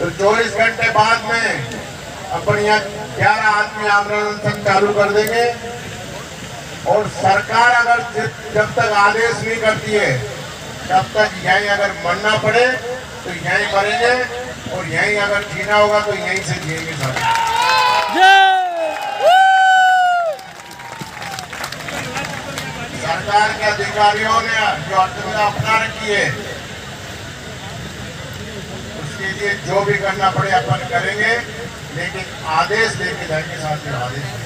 तो 24 घंटे बाद में अपन यहाँ 11 आदमी आंदोलन चालू कर देंगे। और सरकार अगर जब तक आदेश नहीं करती है तब तक यहीं अगर मरना पड़े तो यहीं मरेंगे, और यहीं अगर जीना होगा तो यहीं से जिएंगे सर। सरकार के अधिकारियों ने जो अर्थव्यवस्था अपना रखी है उसके लिए जो भी करना पड़े अपन करेंगे, लेकिन आदेश लेके जाएंगे साथ में आदेश।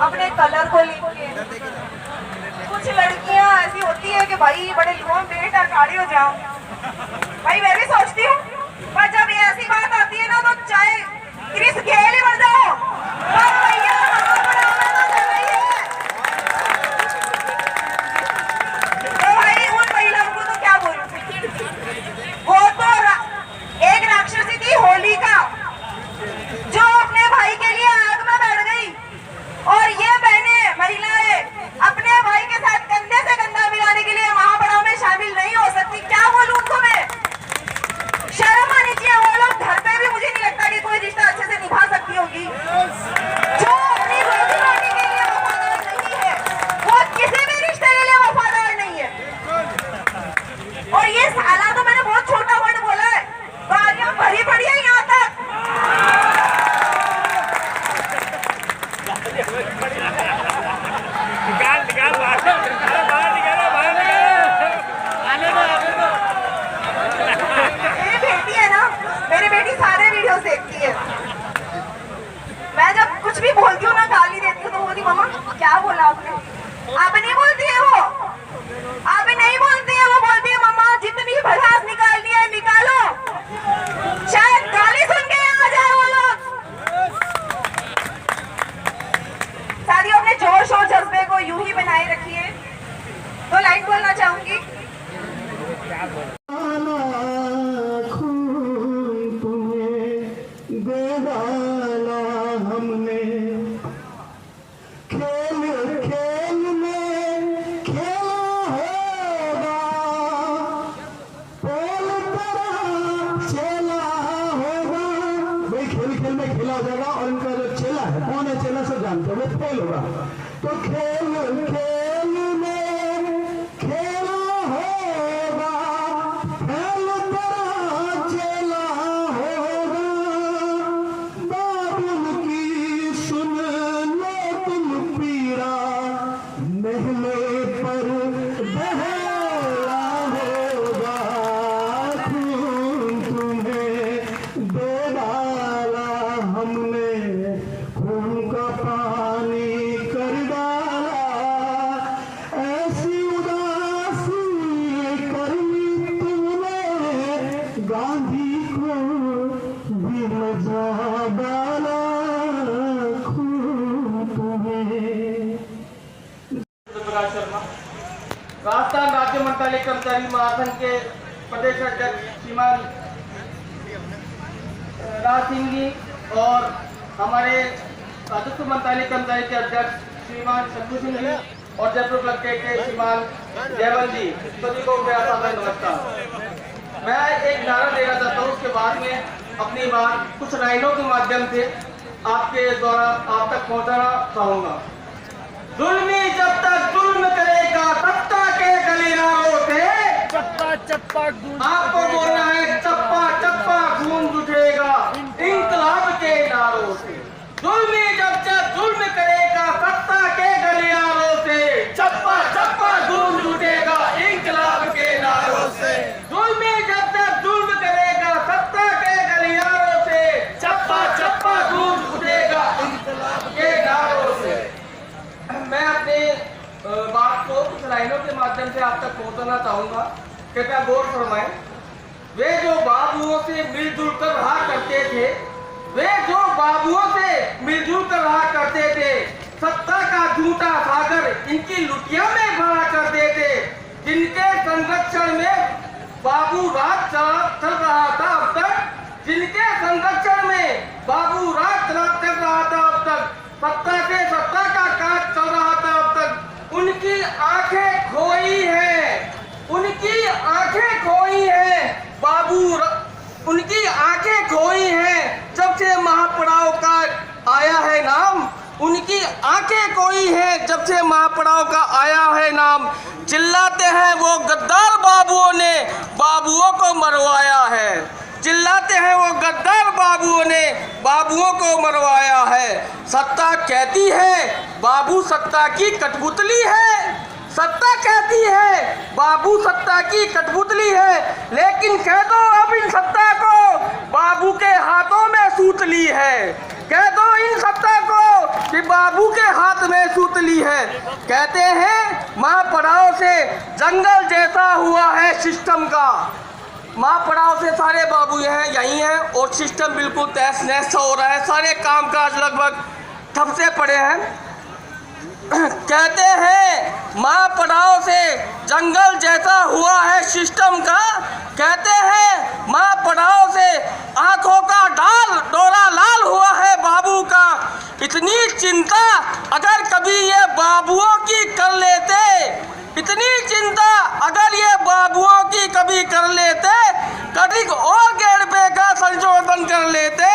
अपने कलर को लेके कुछ लड़कियां ऐसी होती है कि भाई बड़े लुआ बेटा काड़ी हो जाओ, भाई मैं भी सोचती हूँ, पर जब ये ऐसी बात आती है ना तो चाहे क्रिस गेल ही बन जाओ, पर भैया तो भाई उन महिलाओं को तो क्या बोलूं, वो तो एक राक्षसी थी होलिका जो अपने भाई के लिए आग में बैठ गई, और ये बहनें महिलाएं अपने भाई के साथ कंधे से कंधा मिलाने के लिए महापड़ाव में शामिल नहीं हो सकती। क्या बोलूं उनको मैं, शर्म आनी चाहिए। वो लोग घर पे भी मुझे नहीं लगता कि कोई रिश्ता अच्छे से निभा सकती होगी। जो अपनी रोजी रोटी के लिए वफादार नहीं है वो किसी भी रिश्ते के लिए वफादार नहीं है। और ये साला तो मैंने बहुत छोटा वर्ड बोला है, गालियां भरी पड़ी है यहाँ तक। देखती है, मैं जब कुछ भी बोलती हूँ ना गाली देती हूँ तो बोलती मम्मा क्या बोला आपने, आप नहीं बोलती है वो, आप नहीं बोलती है वो, बोलती है मम्मा जितनी भड़ास निकालनी है निकालो, शायद गाली सुन के आ जाए वो लोग। साथियों अपने जोश और जज्बे को यूं ही बनाए रखिए। तो लाइन बोलना चाहूंगी, खेल में खेला जाएगा और इनका जो चेला है, कौन है चेला सब जानते हैं, वो फेल होगा। तो खेल खेल में खेला होगा, फेल तेरा चेला होगा, बाबुल की सुन लो तुम पीरा, महले पर बहेला होगा, खून तुम्हें दे डाला हमने, खून का पानी कर डाला, ऐसी उदासी करी तुमने, गांधी को भी मजा डाला, खून तुम्हें। राजस्थान राज्य मंत्रालय कर्मचारी महासंघ के प्रदेश अध्यक्ष श्रीमान राज सिंह जी और हमारे राजस्व मंत्रालय कर्मचारी के अध्यक्ष श्रीमान शंभू सिंह जी और जयपुर क्लब के श्रीमान जयवल जी, सभी को मेरा सादर नमस्कार। मैं एक नारा देना चाहता हूँ, उसके बाद में अपनी बात कुछ लाइनों के माध्यम से आपके द्वारा आप तक पहुँचाना चाहूँगा। जुल्मी जब तक जुल्म करेगा तब तक के गली नारों से चप्पा चप्पा आपको बोलना है, चप्पा चप्पा गूंज उठेगा इंकलाब के नारों से। जुल्मी जब जब जुल्म करेगा सत्ता के गलियारों से, चप्पा चप्पा गूंज उठेगा इंकलाब के नारों से। जुल्मी जब जब जुल्म करेगा सत्ता के गलियारों से, चप्पा चप्पा गूंज उठेगा इंकलाब के नारों से। मैं अपने बात को कुछ लाइनों के माध्यम से आप तक पहुंचाना चाहूंगा, कृपया गौर फरमाएं। वे जो बाबुओं से मिलजुल कर रहा करते थे, वे जो बाबुओं से मिलजुल कर रहा करते थे, सत्ता का झूठा सागर इनकी लुटिया में भरा करते थे, जिनके संरक्षण में बाबू राज चल रहा था अब तक, जिनके संरक्षण में बाबू राज चल रहा था अब तक, सत्ता का काज चल रहा था अब तक, उनकी आंखें खोई है, उनकी आंखें खोई है उनकी आंखें खोई हैं जब से महापड़ाव का आया है नाम, उनकी आंखें खोई हैं जब से महापड़ाव का आया है नाम। चिल्लाते हैं वो गद्दार बाबुओं ने बाबुओं को मरवाया है, चिल्लाते हैं वो गद्दार बाबुओं ने बाबुओं को मरवाया है। सत्ता कहती है बाबू सत्ता की कठपुतली है, सत्ता कहती है बाबू सत्ता की कठपुतली है, लेकिन कह दो अब इन सत्ता को बाबू के हाथों में सूतली है, कह दो इन सत्ता को कि बाबू के हाथ में सूतली है। कहते हैं माँ पड़ाव से जंगल जैसा हुआ है सिस्टम का, माँ पड़ाव से सारे बाबू यही हैं और सिस्टम बिल्कुल तहस नहस हो रहा है, सारे कामकाज लगभग ठप से पड़े हैं। कहते हैं माँ पड़ाव से जंगल जैसा हुआ है सिस्टम का, कहते हैं माँ पड़ाव से आंखों का डोरा लाल हुआ है बाबू का। इतनी चिंता अगर कभी ये बाबुओं की कर लेते, इतनी चिंता अगर ये बाबुओं की कभी कर लेते, कभी और गेड़पे का संशोधन कर लेते,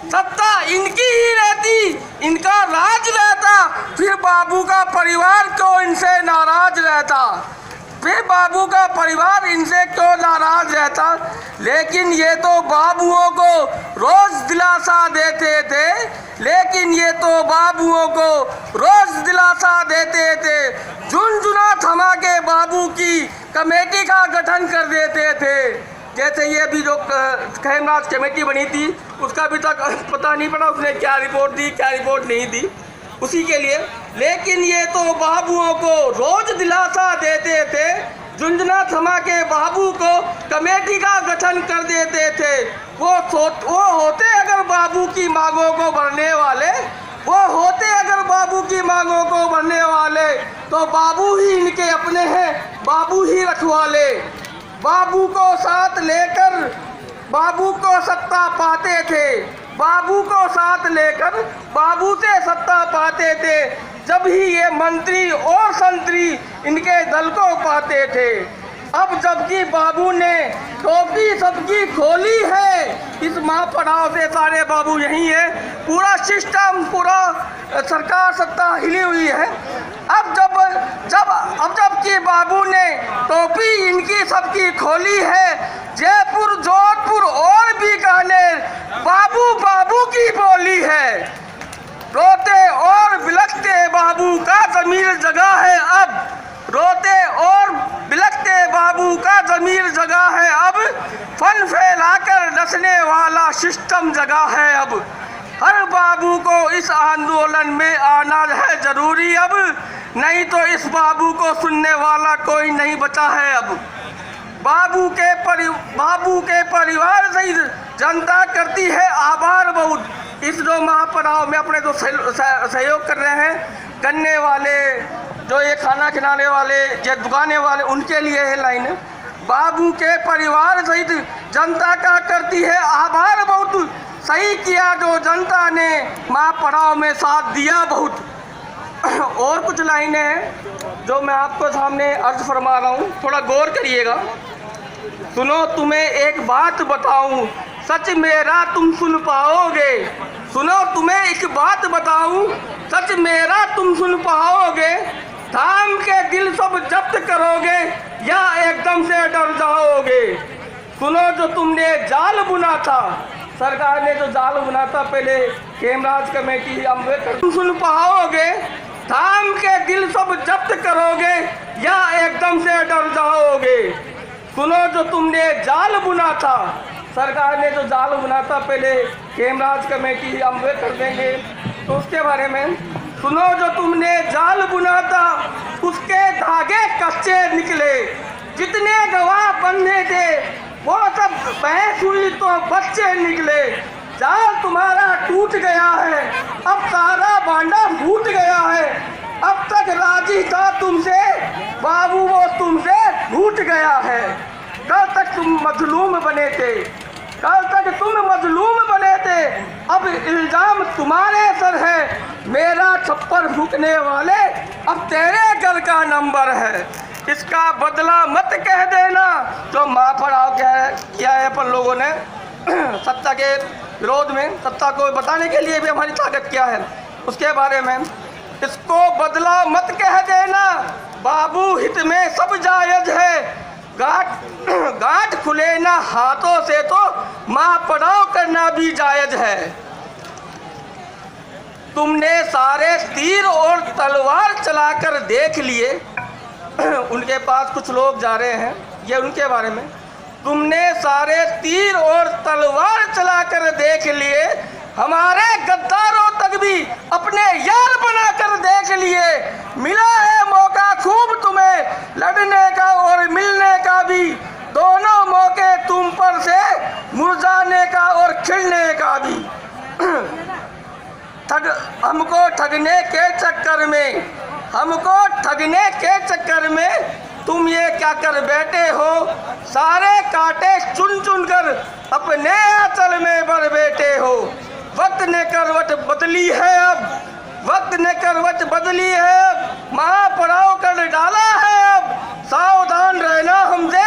सत्ता इनकी ही रहती, इनका राज रहता, फिर बाबू का परिवार क्यों इनसे नाराज रहता, फिर बाबू का परिवार इनसे क्यों नाराज रहता। लेकिन ये तो बाबुओं को रोज दिलासा देते थे, लेकिन ये तो बाबुओं को रोज दिलासा देते थे, झुनझुना थमा के बाबू की कमेटी का गठन कर देते थे। जैसे ये भी जो खेमराज कमेटी बनी थी उसका अभी तक पता नहीं पड़ा उसने क्या रिपोर्ट दी क्या रिपोर्ट नहीं दी उसी के लिए, लेकिन ये तो बाबुओं को रोज दिलासा देते थे, झुंझुना थमा के बाबू को कमेटी का गठन कर देते थे। वो होते अगर बाबू की मांगों को भरने वाले, वो होते अगर बाबू की मांगों को भरने वाले, तो बाबू ही इनके अपने हैं, बाबू ही रखवाले। बाबू को साथ लेकर बाबू को सत्ता पाते थे, बाबू को साथ लेकर बाबू से सत्ता पाते थे, जब ही ये मंत्री और संतरी इनके दल को पाते थे। अब जबकि बाबू ने टोपी सबकी खोली है, इस माँ पड़ाव से सारे बाबू यही है, पूरा सिस्टम पूरा सरकार सत्ता हिली हुई है। अब जबकि बाबू ने टोपी इनकी सबकी खोली है, जयपुर जोधपुर और बीकानेर बाबू बाबू की बोली है। रोते और बिलखते बाबू का ज़मीर जगा है अब, रोते और बिलखते बाबू का ज़मीर जगा है अब, फन फैलाकर डसने वाला सिस्टम जगा है अब। हर बाबू को इस आंदोलन में आना है जरूरी अब, नहीं तो इस बाबू को सुनने वाला कोई नहीं बचा है अब। बाबू के परिवार सहित जनता करती है आभार बहुत। इस जो महापड़ाव में अपने जो सहयोग कर रहे हैं, गन्ने वाले, जो ये खाना खिलाने वाले, ये दुकाने वाले, उनके लिए है लाइन। बाबू के परिवार सहित जनता का करती है आभार बहुत, सही किया जो जनता ने महापड़ाव में साथ दिया बहुत। और कुछ लाइनें हैं जो मैं आपको सामने अर्ज फरमा रहा हूँ, थोड़ा गौर करिएगा। सुनो तुम्हें एक बात बताऊं, सच मेरा तुम सुन पाओगे। सुनो तुम्हें एक बात बताऊं, सच मेरा तुम सुन पाओगे। थाम के दिल सब जब्त करोगे या एकदम से डर जाओगे। सुनो जो तुमने जाल बुना था, सरकार ने जो जाल बनाता पहले हेमराज कमेटी अम्बेडकर सुन पाओगे, थाम के दिल सब जब्त करोगे या एकदम से डर जाओगे। सुनो जो तुमने जाल बुना था, सरकार ने जो जाल बुना था पहले हेमराज कमेटी अम्बेडकर देंगे तो उसके बारे में सुनो जो तुमने जाल बुना था, उसके धागे कच्चे निकले, जितने गवाह बनने थे वो सब बहस हुई तो बच्चे निकले। जाल तुम्हारा टूट गया है, अब सारा भांडा फूट गया है, अब तक राजी था तुमसे बाबू वो तुमसे रूठ गया है। कल तक तुम मजलूम बने थे, कल तक तुम मजलूम बने थे, अब इल्जाम तुम्हारे सर है, मेरा छप्पर फूकने वाले अब तेरे घर का नंबर है। इसका बदला मत कह देना जो माँ पढ़ाओ किया है अपन लोगों ने सत्ता के विरोध में, सत्ता को बताने के लिए भी हमारी ताकत क्या है उसके बारे में। इसको बदला मत कह देना, बाबू हित में सब जायज है, गांठ खुले ना हाथों से तो माँ पढ़ाओ करना भी जायज है। तुमने सारे तीर और तलवार चलाकर देख लिए, उनके पास कुछ लोग जा रहे हैं, ये उनके बारे में। तुमने सारे तीर और तलवार चलाकर देख लिए, हमारे गद्दारों तक भी अपने यार बनाकर देख लिए। मिला है मौका खूब तुम्हें लड़ने का और मिलने का भी, दोनों मौके तुम पर से मुरझाने का और खिलने का भी। हमको ठगने के चक्कर में तुम ये क्या कर बैठे हो, सारे कांटे चुन चुन कर अपने आंचल में भर बैठे हो। वक्त ने करवट बदली है अब, वक्त ने करवट बदली है अब, माँ पड़ाव कर डाला है अब, सावधान रहना हमसे,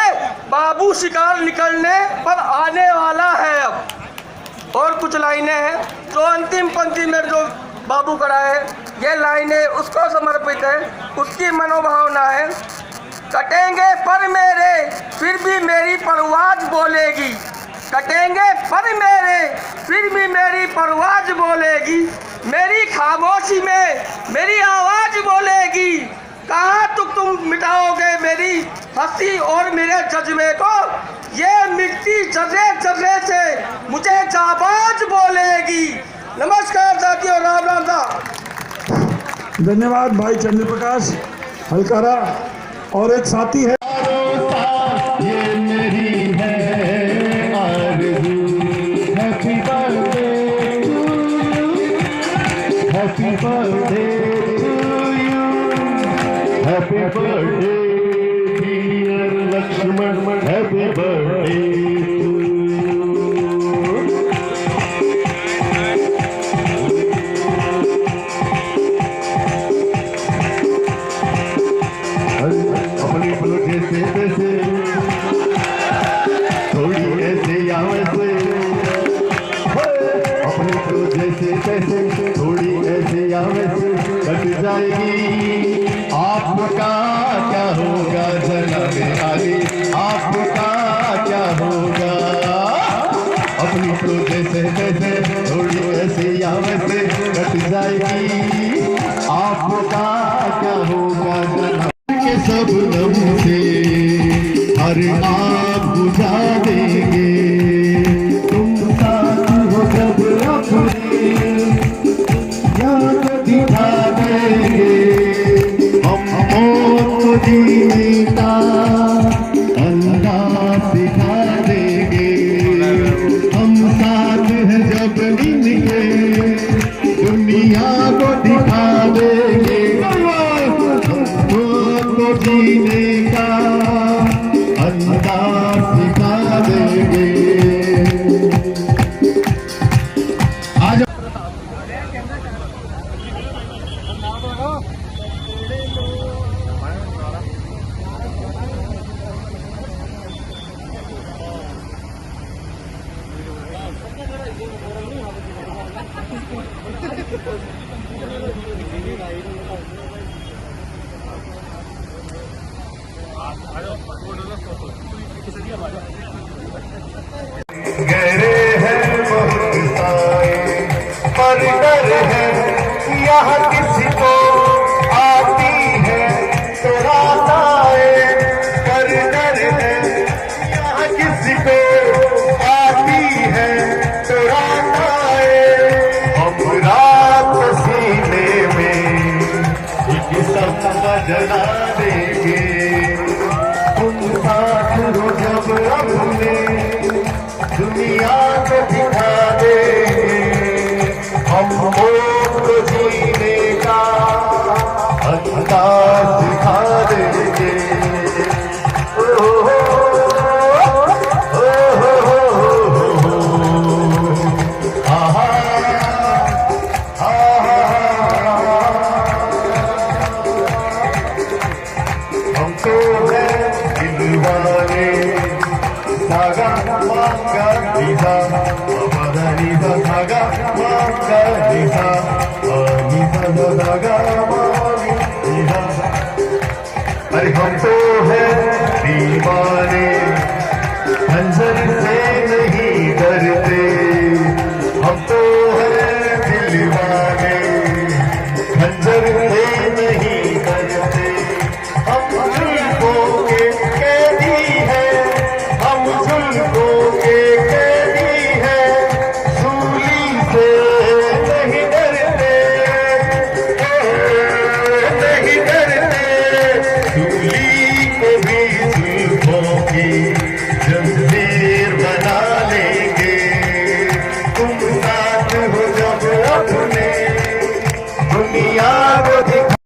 बाबू शिकार निकलने पर आने वाला है अब। और कुछ लाइनें हैं जो अंतिम पंक्ति में जो बाबू खड़ा है, ये लाइनें उसको समर्पित है, उसकी मनोभावना है। कटेंगे पर मेरे फिर भी मेरी परवाज बोलेगी, कटेंगे पर मेरे फिर भी मेरी परवाज बोलेगी, मेरी खामोशी में मेरी आवाज बोलेगी। कहाँ तुम मिटाओगे मेरी हंसी और मेरे जज्बे को, ये मिट्टी जर्रे जर्रे से मुझे जाबाज बोलेगी। नमस्कार साथियों, राम राम सा। धन्यवाद भाई चंद्र प्रकाश हलकारा। और एक साथी है, ये मेरी है आरज़ू, happy birthday to you, happy birthday to you, happy birthday dear Laxman, happy birthday to you. अपनी अपनों जैसे तैसे, थोड़ी ऐसे या वैसे, अपने अपनों जैसे तैसे, थोड़ी ऐसे या वैसे कट जाएगी। आपका क्या होगा जनाबे आगे, आपका क्या होगा। अपनी अपनों जैसे तैसे, थोड़ी ऐसे या वैसे कट जाएगी। आपका क्या होगा जनाबे के सब नम से हर आग बुझा देंगे। तुम साथ हो जब अपने याद दिखा देंगे, हम मौत को जीने का अंदाज सिखा देंगे। हम साथ हैं जब इनके, दुनिया को दिखा देंगे, जीने का अंदाज सिखा देंगे। आज गहरे हैं दुनिया को दिखा देंगे हमको तो जीने का अंदाज दिखा देंगे। ओ हो हो आहा हम तो है दिलवाले धागा मांगा निधा मदनिधा धागा मांगा निधा निधा धागा मांगा निधा। अरे हम तो है दीवाने मंजर से नहीं डरते हम तो है दिलवाने मंजर से नहीं डरते। हम जुल्फों के कैदी है हम जुल्फों के कैदी है सूली से नहीं डरते नहीं डरते सूली को भी जुल्फों की जंजीर बना लेंगे। तुम साथ हो जब अपने दुनिया को दिखा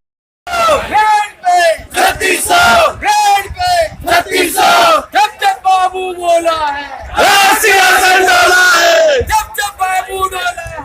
जब बाबू बोला है जब बाबू बोला है